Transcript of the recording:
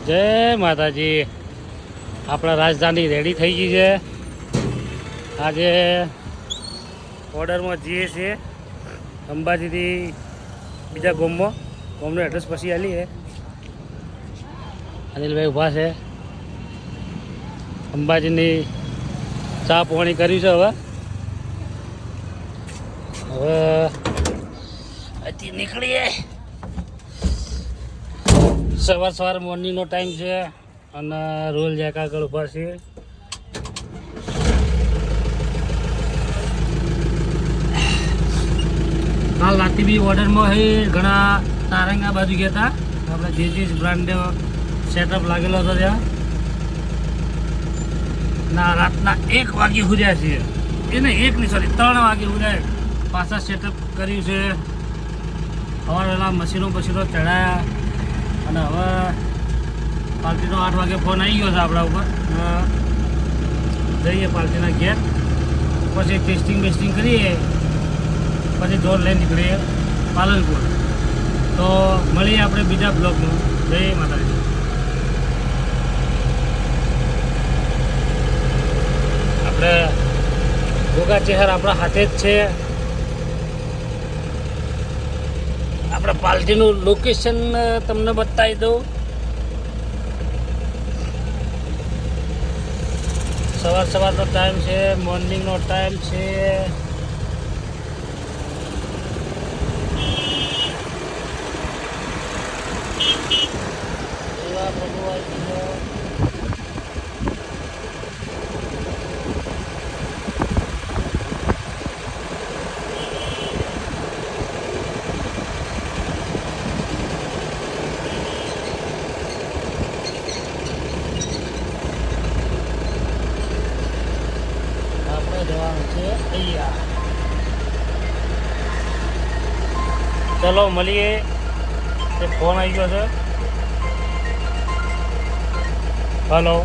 જય માતાજી. આપણા રાજધાની રેડી થઈ ગઈ છે. આજે ઓર્ડરમાં જઈએ છીએ અંબાજીથી બીજા ગામનું એડ્રેસ પછી આવીએ. અનિલભાઈ ઊભા છે. અંબાજીની ચા પાણી કર્યું છે. હવે અહીંથી નીકળીએ. સવાર મોર્નિંગનો ટાઈમ છે અને રોલ જેક આગળ ઊભા છે. કાલ રાતે બી ઓર્ડરમાં હે ઘણા તારંગા બાજુ ગયા હતા. આપણે જે બ્રાન્ડ સેટઅપ લાગેલો હતો ત્યાં ના રાતના 1 વાગે હુર્યા છીએ. એને 1 નહીં સોરી 3 વાગે હુર્યા પાછા સેટઅપ કર્યું છે. સવારેલા મશીનો ચડાયા અને હવે પાર્ટીનો 8 વાગે ફોન આવી ગયો છે આપણા ઉપર. જઈએ પાર્ટીના ઘેર, પછી ટેસ્ટિંગ બેસ્ટિંગ કરીએ, પછી દોર લઈને નીકળીએ પાલનપુર. તો મળીએ આપણે બીજા બ્લોગમાં. જય માતાજી. આપણે ગોગા ચહેર આપણા હાથે જ છે. આપણે પાલટીનું લોકેશન તમને બતાવી દઉં. સવારનો ટાઈમ છે, મોર્નિંગનો ટાઈમ છે. એવા પ્રભુ આવી ગયો. જવાનું છે અહીંયા. ચલો મળીએ. ફોન આવી ગયો છે. હલો.